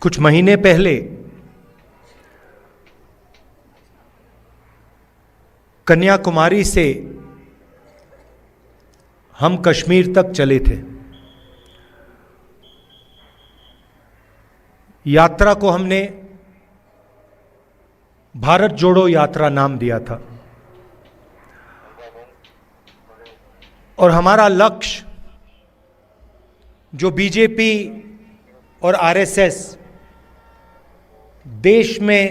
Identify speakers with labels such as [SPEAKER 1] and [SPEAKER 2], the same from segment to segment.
[SPEAKER 1] कुछ महीने पहले कन्याकुमारी से हम कश्मीर तक चले थे। यात्रा को हमने भारत जोड़ो यात्रा नाम दिया था और हमारा लक्ष्य जो बीजेपी और आरएसएस देश में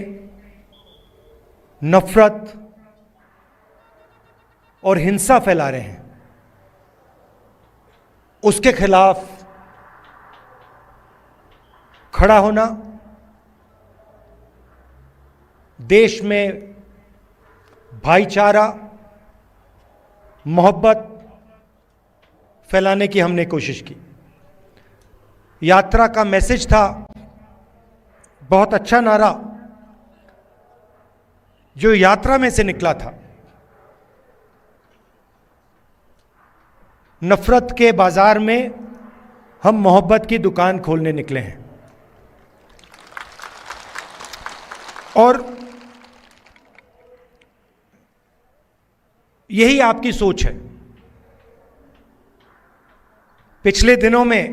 [SPEAKER 1] नफरत और हिंसा फैला रहे हैं, उसके खिलाफ खड़ा होना, देश में भाईचारा, मोहब्बत फैलाने की हमने कोशिश की। यात्रा का मैसेज था, बहुत अच्छा नारा जो यात्रा में से निकला था, नफरत के बाजार में हम मोहब्बत की दुकान खोलने निकले हैं। और यही आपकी सोच है। पिछले दिनों में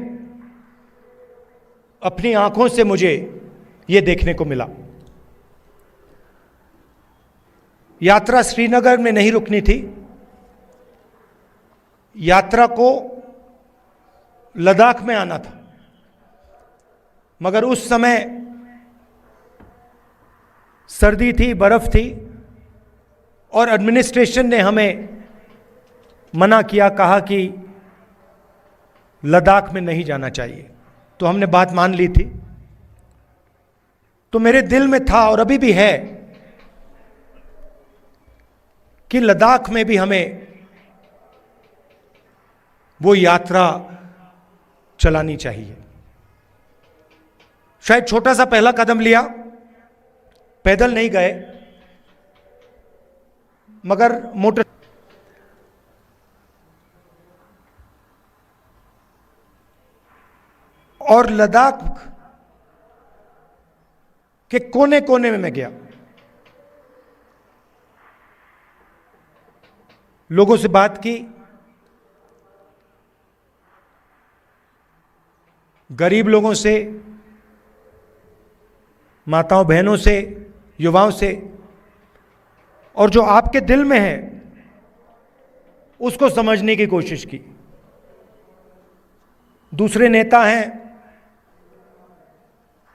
[SPEAKER 1] अपनी आंखों से मुझे यह देखने को मिला। यात्रा श्रीनगर में नहीं रुकनी थी, यात्रा को लद्दाख में आना था, मगर उस समय सर्दी थी, बर्फ थी और एडमिनिस्ट्रेशन ने हमें मना किया, कहा कि लद्दाख में नहीं जाना चाहिए। तो हमने बात मान ली थी। तो मेरे दिल में था और अभी भी है कि लद्दाख में भी हमें वो यात्रा चलानी चाहिए। शायद छोटा सा पहला कदम लिया, पैदल नहीं गए, मगर मोटर और लद्दाख के कोने कोने में मैं गया, लोगों से बात की, गरीब लोगों से, माताओं बहनों से, युवाओं से, और जो आपके दिल में है उसको समझने की कोशिश की। दूसरे नेता हैं,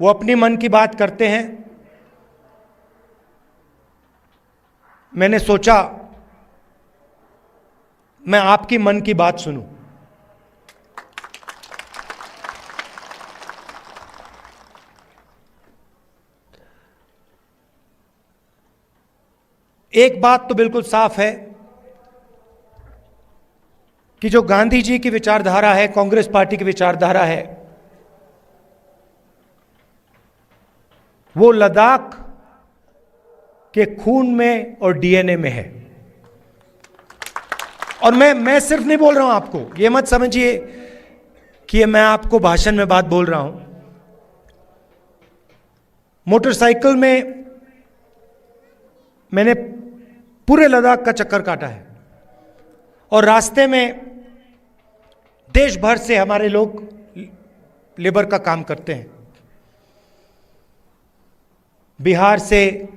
[SPEAKER 1] वो अपनी मन की बात करते हैं। मैंने सोचा मैं आपकी मन की बात सुनूं। एक बात तो बिल्कुल साफ है कि जो गांधी जी की विचारधारा है, कांग्रेस पार्टी की विचारधारा है, वो लद्दाख के खून में और डीएनए में है। और मैं सिर्फ नहीं बोल रहा हूं आपको, ये मत समझिए कि मैं आपको भाषण में बात बोल रहा हूं। मोटरसाइकिल में मैंने पूरे लद्दाख का चक्कर काटा है और रास्ते में देश भर से हमारे लोग लेबर का काम करते हैं। बिहार से,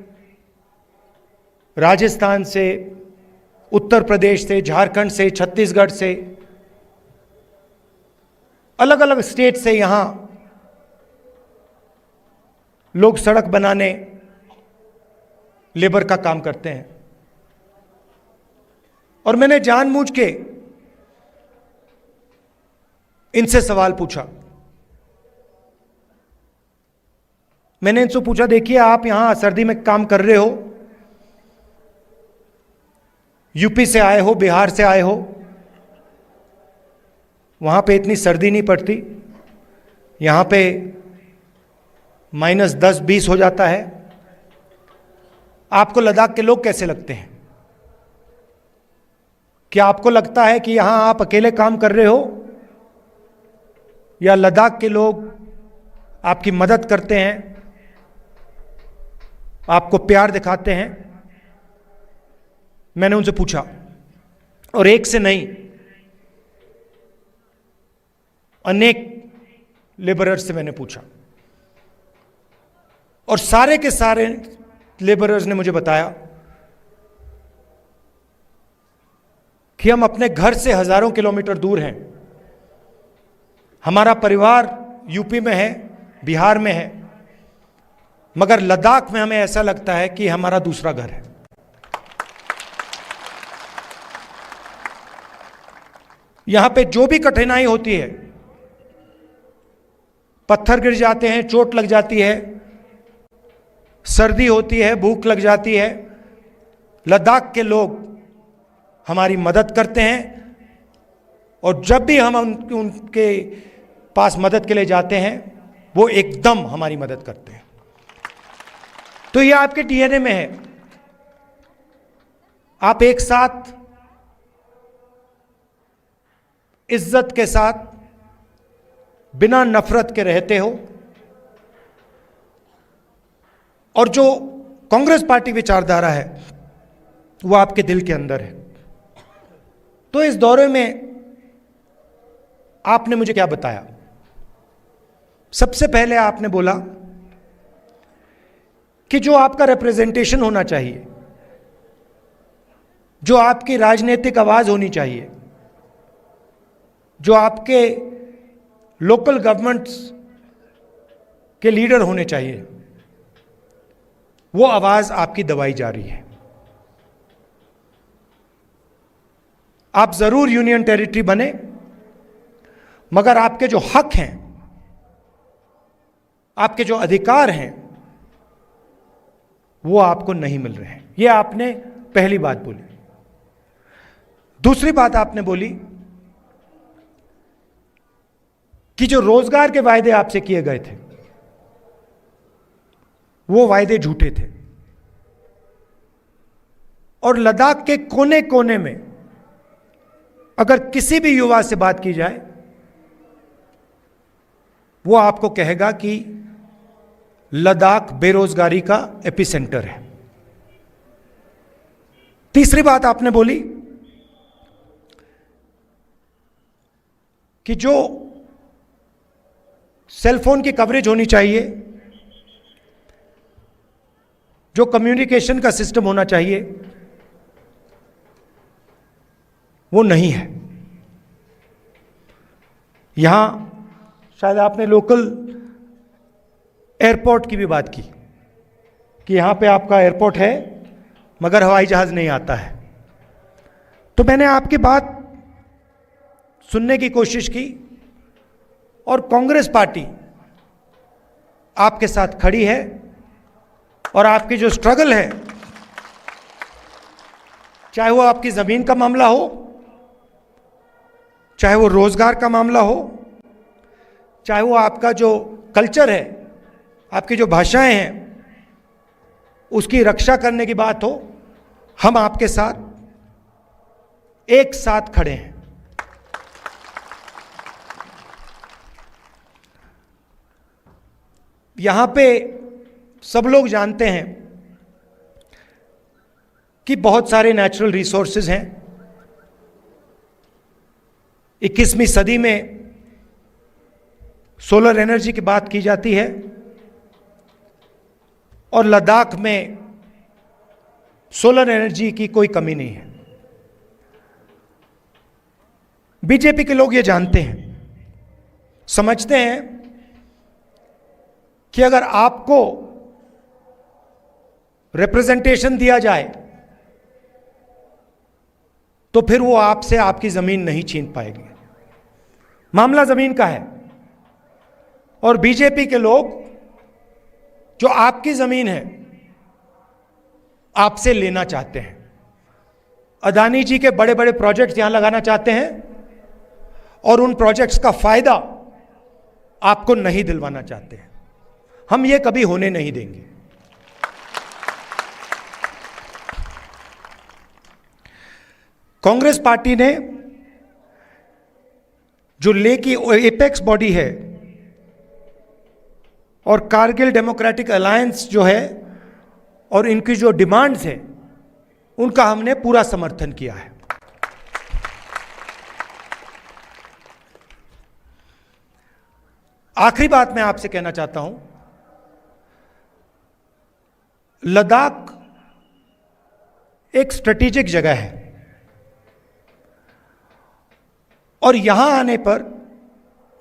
[SPEAKER 1] राजस्थान से, उत्तर प्रदेश से, झारखंड से, छत्तीसगढ़ से, अलग अलग स्टेट से यहां लोग सड़क बनाने, लेबर का काम करते हैं। और मैंने जानबूझ के इनसे सवाल पूछा। मैंने इनसे पूछा, देखिए आप यहां सर्दी में काम कर रहे हो, यूपी से आए हो, बिहार से आए हो, वहां पे इतनी सर्दी नहीं पड़ती, यहां पे -10-20 हो जाता है, आपको लद्दाख के लोग कैसे लगते हैं? क्या आपको लगता है कि यहां आप अकेले काम कर रहे हो या लद्दाख के लोग आपकी मदद करते हैं, आपको प्यार दिखाते हैं। मैंने उनसे पूछा, और एक से नहीं, अनेक लेबरर्स से मैंने पूछा, और सारे के सारे लेबरर्स ने मुझे बताया कि हम अपने घर से हजारों किलोमीटर दूर हैं, हमारा परिवार यूपी में है, बिहार में है, मगर लद्दाख में हमें ऐसा लगता है कि हमारा दूसरा घर है। यहां पे जो भी कठिनाई होती है, पत्थर गिर जाते हैं, चोट लग जाती है, सर्दी होती है, भूख लग जाती है, लद्दाख के लोग हमारी मदद करते हैं, और जब भी हम उनके पास मदद के लिए जाते हैं, वो एकदम हमारी मदद करते हैं। तो ये आपके डीएनए में है। आप एक साथ इज्जत के साथ बिना नफरत के रहते हो, और जो कांग्रेस पार्टी विचारधारा है वो आपके दिल के अंदर है। तो इस दौरे में आपने मुझे क्या बताया? सबसे पहले आपने बोला कि जो आपका रिप्रेजेंटेशन होना चाहिए, जो आपकी राजनीतिक आवाज होनी चाहिए, जो आपके लोकल गवर्नमेंट्स के लीडर होने चाहिए, वो आवाज आपकी दबाई जा रही है। आप जरूर यूनियन टेरिटरी बने, मगर आपके जो हक हैं, आपके जो अधिकार हैं, वो आपको नहीं मिल रहे हैं। ये आपने पहली बात बोली। दूसरी बात आपने बोली कि जो रोजगार के वायदे आपसे किए गए थे, वो वायदे झूठे थे, और लद्दाख के कोने कोने में अगर किसी भी युवा से बात की जाए, वो आपको कहेगा कि लद्दाख बेरोजगारी का एपिसेंटर है। तीसरी बात आपने बोली कि जो सेलफोन की कवरेज होनी चाहिए, जो कम्युनिकेशन का सिस्टम होना चाहिए, वो नहीं है। यहां शायद आपने लोकल एयरपोर्ट की भी बात की कि यहां पे आपका एयरपोर्ट है मगर हवाई जहाज नहीं आता है। तो मैंने आपकी बात सुनने की कोशिश की, और कांग्रेस पार्टी आपके साथ खड़ी है, और आपकी जो स्ट्रगल है, चाहे वो आपकी जमीन का मामला हो, चाहे वो रोजगार का मामला हो, चाहे वो आपका जो कल्चर है, आपकी जो भाषाएं हैं, उसकी रक्षा करने की बात हो, हम आपके साथ एक साथ खड़े हैं। यहां पे सब लोग जानते हैं कि बहुत सारे नेचुरल रिसोर्सेज हैं। 21वीं सदी में सोलर एनर्जी की बात की जाती है, और लद्दाख में सोलर एनर्जी की कोई कमी नहीं है। बीजेपी के लोग ये जानते हैं, समझते हैं कि अगर आपको रिप्रेजेंटेशन दिया जाए तो फिर वो आपसे आपकी जमीन नहीं छीन पाएगी। मामला जमीन का है, और बीजेपी के लोग जो आपकी जमीन है आपसे लेना चाहते हैं। अदानी जी के बड़े बड़े प्रोजेक्ट्स यहां लगाना चाहते हैं, और उन प्रोजेक्ट्स का फायदा आपको नहीं दिलवाना चाहते हैं। हम ये कभी होने नहीं देंगे। कांग्रेस पार्टी ने जो ले की एपेक्स बॉडी है, और कारगिल डेमोक्रेटिक अलायंस जो है और इनकी जो डिमांड्स हैं उनका हमने पूरा समर्थन किया है। आखिरी बात मैं आपसे कहना चाहता हूं, लद्दाख एक स्ट्रेटेजिक जगह है और यहां आने पर,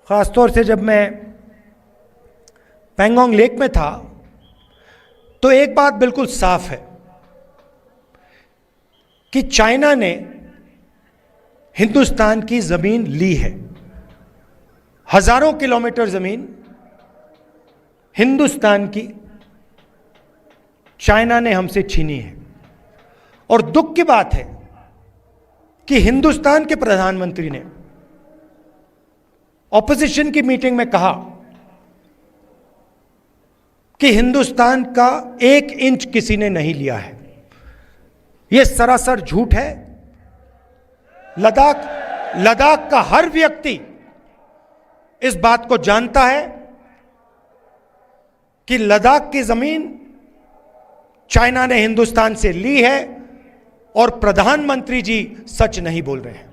[SPEAKER 1] खासतौर से जब मैं पैंगोंग लेक में था, तो एक बात बिल्कुल साफ है कि चाइना ने हिंदुस्तान की जमीन ली है। हजारों किलोमीटर जमीन हिंदुस्तान की चाइना ने हमसे छीनी है। और दुख की बात है कि हिंदुस्तान के प्रधानमंत्री ने ऑपोजिशन की मीटिंग में कहा कि हिंदुस्तान का 1 इंच किसी ने नहीं लिया है। यह सरासर झूठ है। लद्दाख का हर व्यक्ति इस बात को जानता है कि लद्दाख की जमीन चाइना ने हिंदुस्तान से ली है और प्रधानमंत्री जी सच नहीं बोल रहे हैं।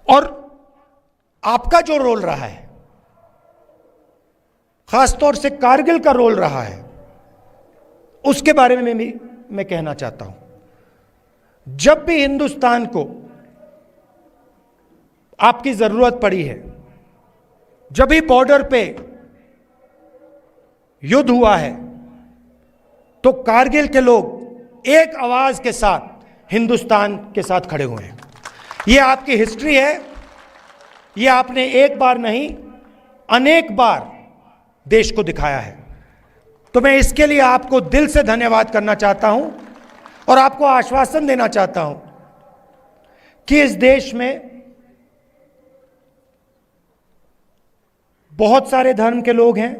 [SPEAKER 1] और आपका जो रोल रहा है, खासतौर से कारगिल का रोल रहा है, उसके बारे में भी मैं कहना चाहता हूं। जब भी हिंदुस्तान को आपकी जरूरत पड़ी है, जब भी बॉर्डर पे युद्ध हुआ है, तो कारगिल के लोग एक आवाज के साथ हिंदुस्तान के साथ खड़े हुए हैं। यह आपकी हिस्ट्री है। यह आपने एक बार नहीं, अनेक बार देश को दिखाया है। तो मैं इसके लिए आपको दिल से धन्यवाद करना चाहता हूं और आपको आश्वासन देना चाहता हूं कि इस देश में बहुत सारे धर्म के लोग हैं,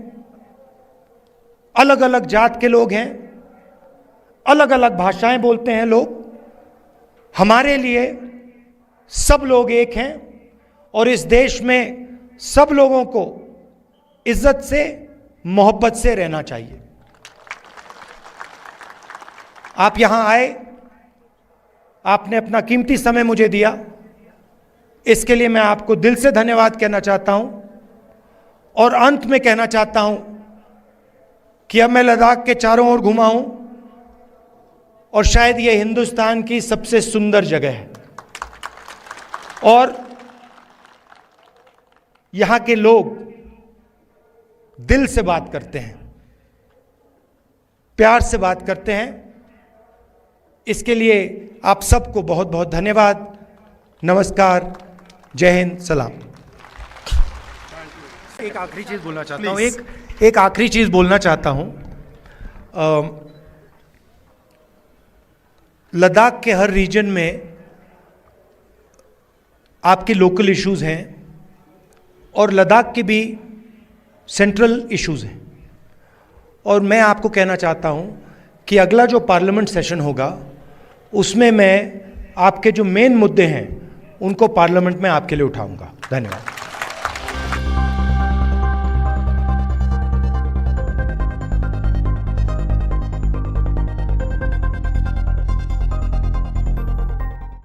[SPEAKER 1] अलग अलग जात के लोग हैं, अलग अलग भाषाएं बोलते हैं लोग। हमारे लिए सब लोग एक हैं और इस देश में सब लोगों को इज्जत से, मोहब्बत से रहना चाहिए। आप यहां आए, आपने अपना कीमती समय मुझे दिया, इसके लिए मैं आपको दिल से धन्यवाद कहना चाहता हूं। और अंत में कहना चाहता हूं कि अब मैं लद्दाख के चारों ओर घुमा हूं और शायद यह हिंदुस्तान की सबसे सुंदर जगह है और यहां के लोग दिल से बात करते हैं, प्यार से बात करते हैं। इसके लिए आप सबको बहुत बहुत धन्यवाद। नमस्कार, जय हिंद, सलाम। एक आखिरी चीज बोलना चाहता हूं, एक आखिरी चीज बोलना चाहता हूं। लद्दाख के हर रीजन में आपके लोकल इश्यूज हैं और लद्दाख की भी सेंट्रल इश्यूज हैं। और मैं आपको कहना चाहता हूं कि अगला जो पार्लियामेंट सेशन होगा उसमें मैं आपके जो मेन मुद्दे हैं उनको पार्लियामेंट में आपके लिए उठाऊंगा। धन्यवाद।